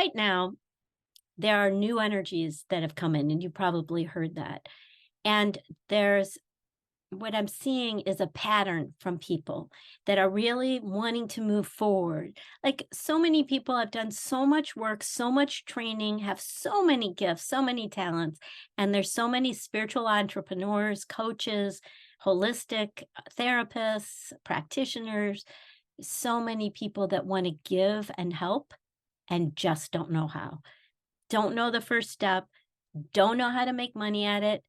right now, there are new energies that have come in, and you probably heard that. And there's what I'm seeing is a pattern from people that are really wanting to move forward. Like so many people have done so much work, so much training, have so many gifts, so many talents, and there's so many spiritual entrepreneurs, coaches, holistic therapists, practitioners, so many people that want to give and help and just don't know how. Don't know the first step, don't know how to make money at it,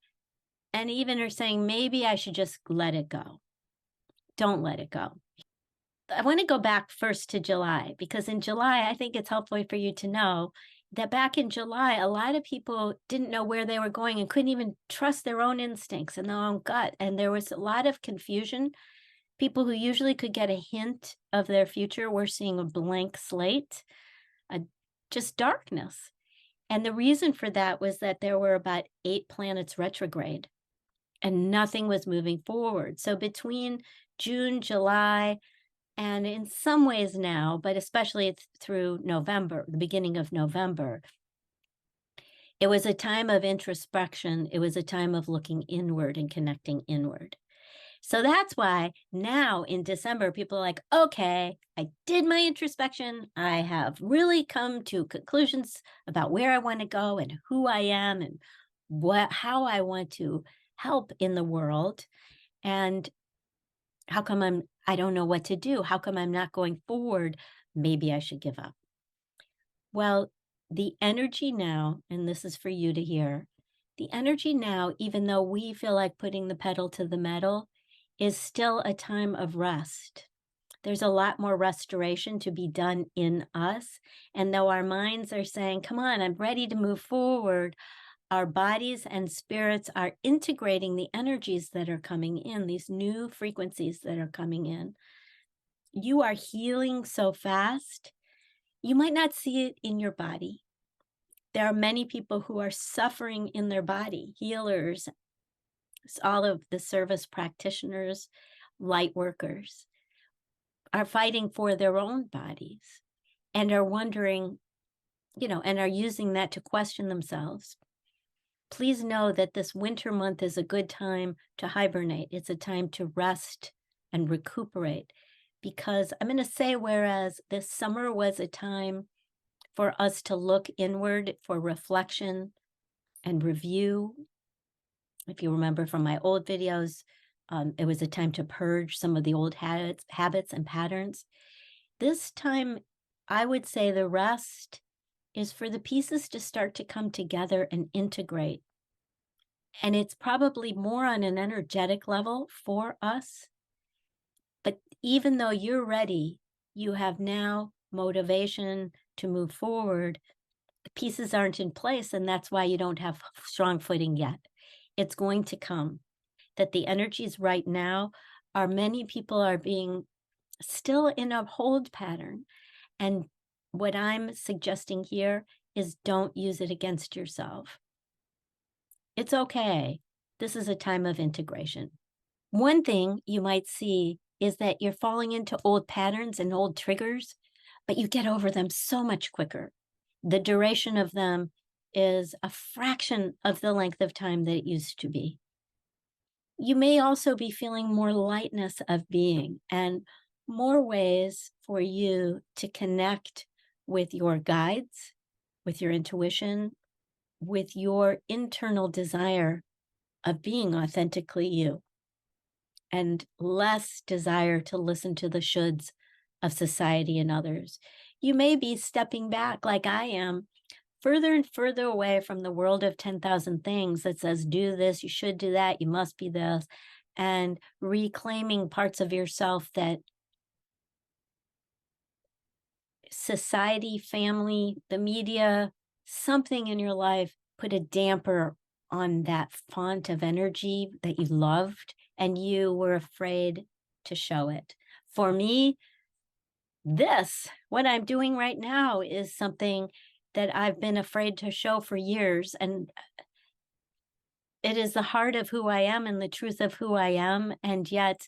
and even are saying, maybe I should just let it go. Don't let it go. I want to go back first to July, because in July, I think it's helpful for you to know that back in July, a lot of people didn't know where they were going and couldn't even trust their own instincts and their own gut. And there was a lot of confusion. People who usually could get a hint of their future were seeing a blank slate, just darkness. And the reason for that was that there were about 8 planets retrograde and nothing was moving forward. So between June, July, and in some ways now, but especially through November, the beginning of November, it was a time of introspection. It was a time of looking inward and connecting inward. So that's why now in December, people are like, okay, I did my introspection. I have really come to conclusions about where I want to go and who I am and how I want to help in the world. And how come I don't know what to do? How come I'm not going forward? Maybe I should give up. Well, the energy now, and this is for you to hear, the energy now, even though we feel like putting the pedal to the metal, is still a time of rest. There's a lot more restoration to be done in us. And though our minds are saying, come on, I'm ready to move forward, our bodies and spirits are integrating the energies that are coming in, these new frequencies that are coming in. You are healing so fast, you might not see it in your body. There are many people who are suffering in their body, healers, all of the service practitioners, light workers, are fighting for their own bodies and are wondering, and are using that to question themselves. Please know that this winter month is a good time to hibernate. It's a time to rest and recuperate, because I'm going to say, whereas this summer was a time for us to look inward for reflection and review. If you remember from my old videos, it was a time to purge some of the old habits and patterns. This time, I would say the rest is for the pieces to start to come together and integrate. And it's probably more on an energetic level for us. But even though you're ready, you have now motivation to move forward. The pieces aren't in place, and that's why you don't have strong footing yet. It's going to come. That the energies right now are, many people are being still in a hold pattern. And what I'm suggesting here is don't use it against yourself. It's okay. This is a time of integration. One thing you might see is that you're falling into old patterns and old triggers, but you get over them so much quicker. The duration of them is a fraction of the length of time that it used to be. You may also be feeling more lightness of being and more ways for you to connect with your guides, with your intuition, with your internal desire of being authentically you, and less desire to listen to the shoulds of society and others. You may be stepping back, like I am, further and further away from the world of 10,000 things that says, do this, you should do that, you must be this, and reclaiming parts of yourself that society, family, the media, something in your life put a damper on that font of energy that you loved, and you were afraid to show it. For me, what I'm doing right now is something that I've been afraid to show for years. And it is the heart of who I am and the truth of who I am. And yet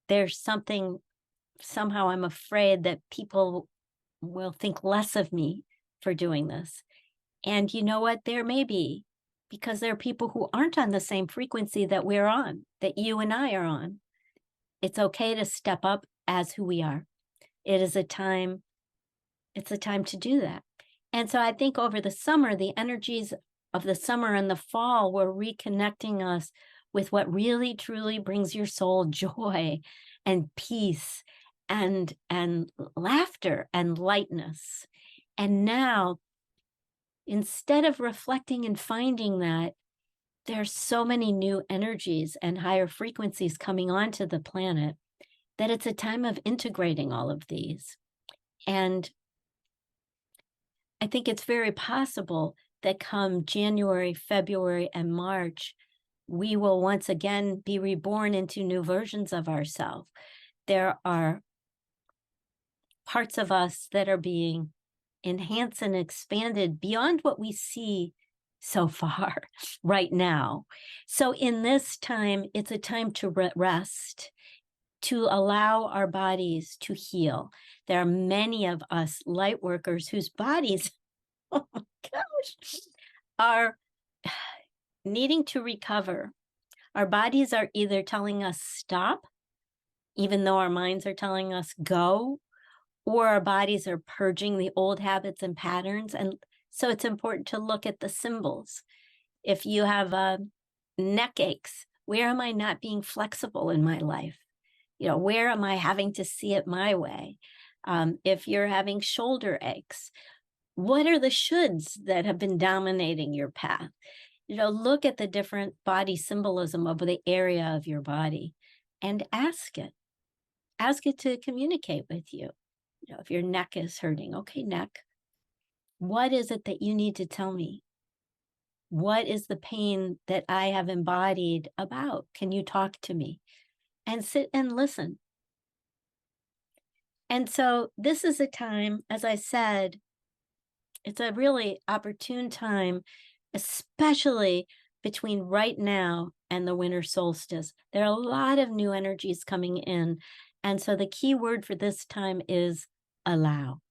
there's something, somehow I'm afraid that people will think less of me for doing this. And you know what? There may be, because there are people who aren't on the same frequency that we're on, that you and I are on. It's okay to step up as who we are. It's a time to do that. And so I think over the summer, the energies of the summer and the fall were reconnecting us with what really truly brings your soul joy and peace and laughter and lightness. And now, instead of reflecting and finding that, there's so many new energies and higher frequencies coming onto the planet that it's a time of integrating all of these. And I think it's very possible that come January, February, and March, we will once again be reborn into new versions of ourselves. There are parts of us that are being enhanced and expanded beyond what we see so far right now. So in this time, it's a time to rest, to allow our bodies to heal. There are many of us light workers whose bodies, oh my gosh, are needing to recover. Our bodies are either telling us stop, even though our minds are telling us go, or our bodies are purging the old habits and patterns. And so it's important to look at the symbols. If you have neck aches, where am I not being flexible in my life? Where am I having to see it my way? If you're having shoulder aches, what are the shoulds that have been dominating your path? Look at the different body symbolism of the area of your body and ask it. Ask it to communicate with you. If your neck is hurting, okay, neck, what is it that you need to tell me? What is the pain that I have embodied about? Can you talk to me? And sit and listen. And so this is a time, as I said, it's a really opportune time, especially between right now and the winter solstice. There are a lot of new energies coming in. And so the key word for this time is allow.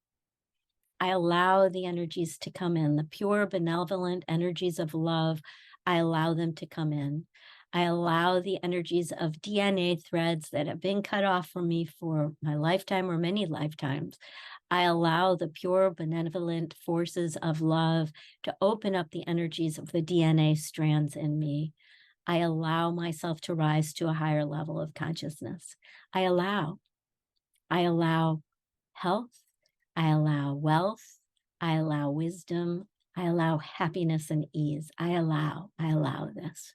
I allow the energies to come in, the pure, benevolent energies of love. I allow them to come in. I allow the energies of DNA threads that have been cut off from me for my lifetime or many lifetimes. I allow the pure, benevolent forces of love to open up the energies of the DNA strands in me. I allow myself to rise to a higher level of consciousness. I allow health. I allow wealth. I allow wisdom. I allow happiness and ease. I allow this.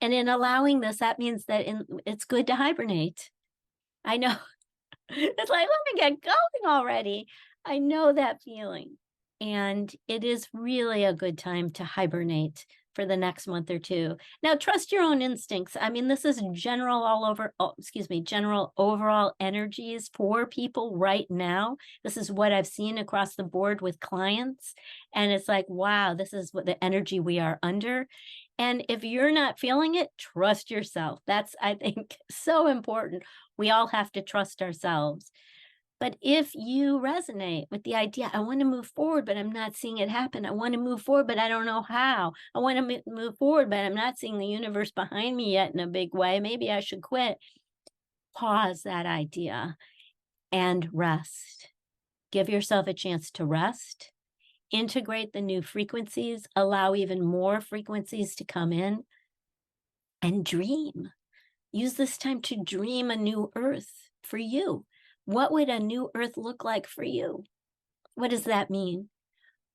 And in allowing this, that means that it's good to hibernate. I know. It's like, let me get going already. I know that feeling. And it is really a good time to hibernate for the next month or two. Now, trust your own instincts. I mean, this is general overall energies for people right now. This is what I've seen across the board with clients. And it's like, wow, this is what the energy we are under. And if you're not feeling it, trust yourself. That's, I think, so important. We all have to trust ourselves. But if you resonate with the idea, I want to move forward, but I'm not seeing it happen. I want to move forward, but I don't know how. I want to move forward, but I'm not seeing the universe behind me yet in a big way. Maybe I should quit. Pause that idea and rest. Give yourself a chance to rest. Integrate the new frequencies. Allow even more frequencies to come in. And dream. Use this time to dream a new earth for you. What would a new earth look like for you? What does that mean?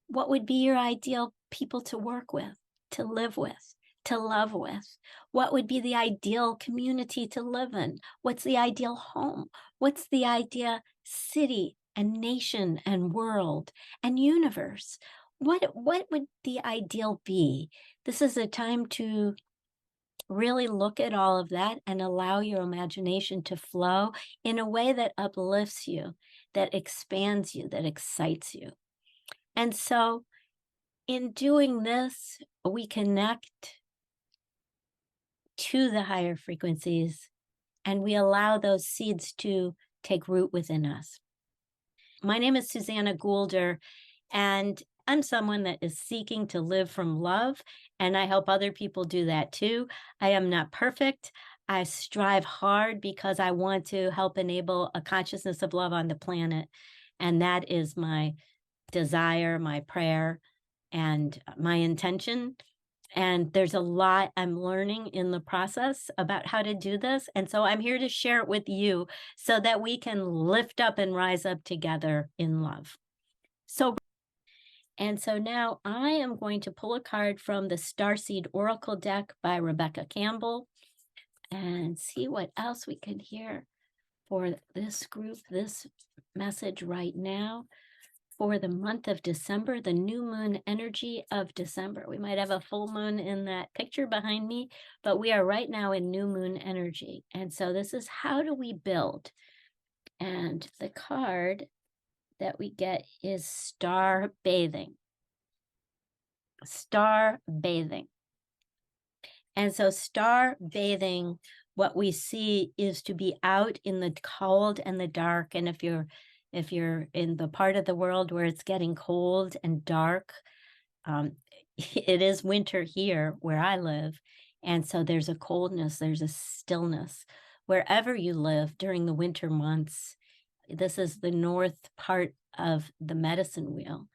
What would be your ideal people to work with, to live with, to love with? What would be the ideal community to live in? What's the ideal home? What's the ideal city and nation and world and universe? What would the ideal be? This is a time to really look at all of that and allow your imagination to flow in a way that uplifts you, that expands you, that excites you. And so in doing this, we connect to the higher frequencies and we allow those seeds to take root within us. My name is Susanna Goulder, And I'm someone that is seeking to live from love, and I help other people do that too. I am not perfect. I strive hard because I want to help enable a consciousness of love on the planet. And that is my desire, my prayer, and my intention. And there's a lot I'm learning in the process about how to do this. And so I'm here to share it with you so that we can lift up and rise up together in love. So now I am going to pull a card from the Starseed Oracle deck by Rebecca Campbell and see what else we can hear for this group, this message right now. For the month of December, the new moon energy of December. We might have a full moon in that picture behind me, but we are right now in new moon energy. And so this is how do we build? And the card that we get is Star Bathing. Star Bathing. And so star bathing, what we see is to be out in the cold and the dark. And if you're in the part of the world where it's getting cold and dark, it is winter here where I live. And so there's a coldness, there's a stillness. Wherever you live during the winter months, this is the north part of the medicine wheel.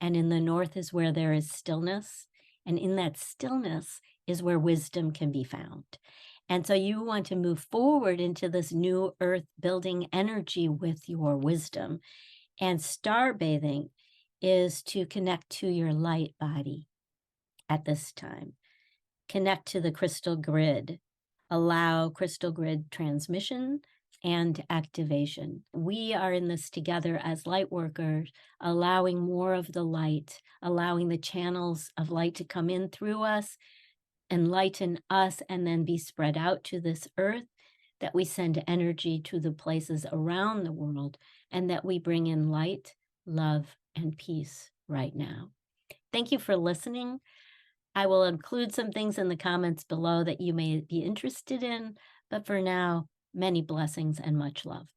And in the north is where there is stillness. And in that stillness is where wisdom can be found. And so you want to move forward into this new earth building energy with your wisdom. And star bathing is to connect to your light body at this time. Connect to the crystal grid. Allow crystal grid transmission and activation. We are in this together as light workers, allowing more of the light, allowing the channels of light to come in through us, enlighten us, and then be spread out to this earth, that we send energy to the places around the world, and that we bring in light, love, and peace right now. Thank you for listening. I will include some things in the comments below that you may be interested in, but for now, many blessings and much love.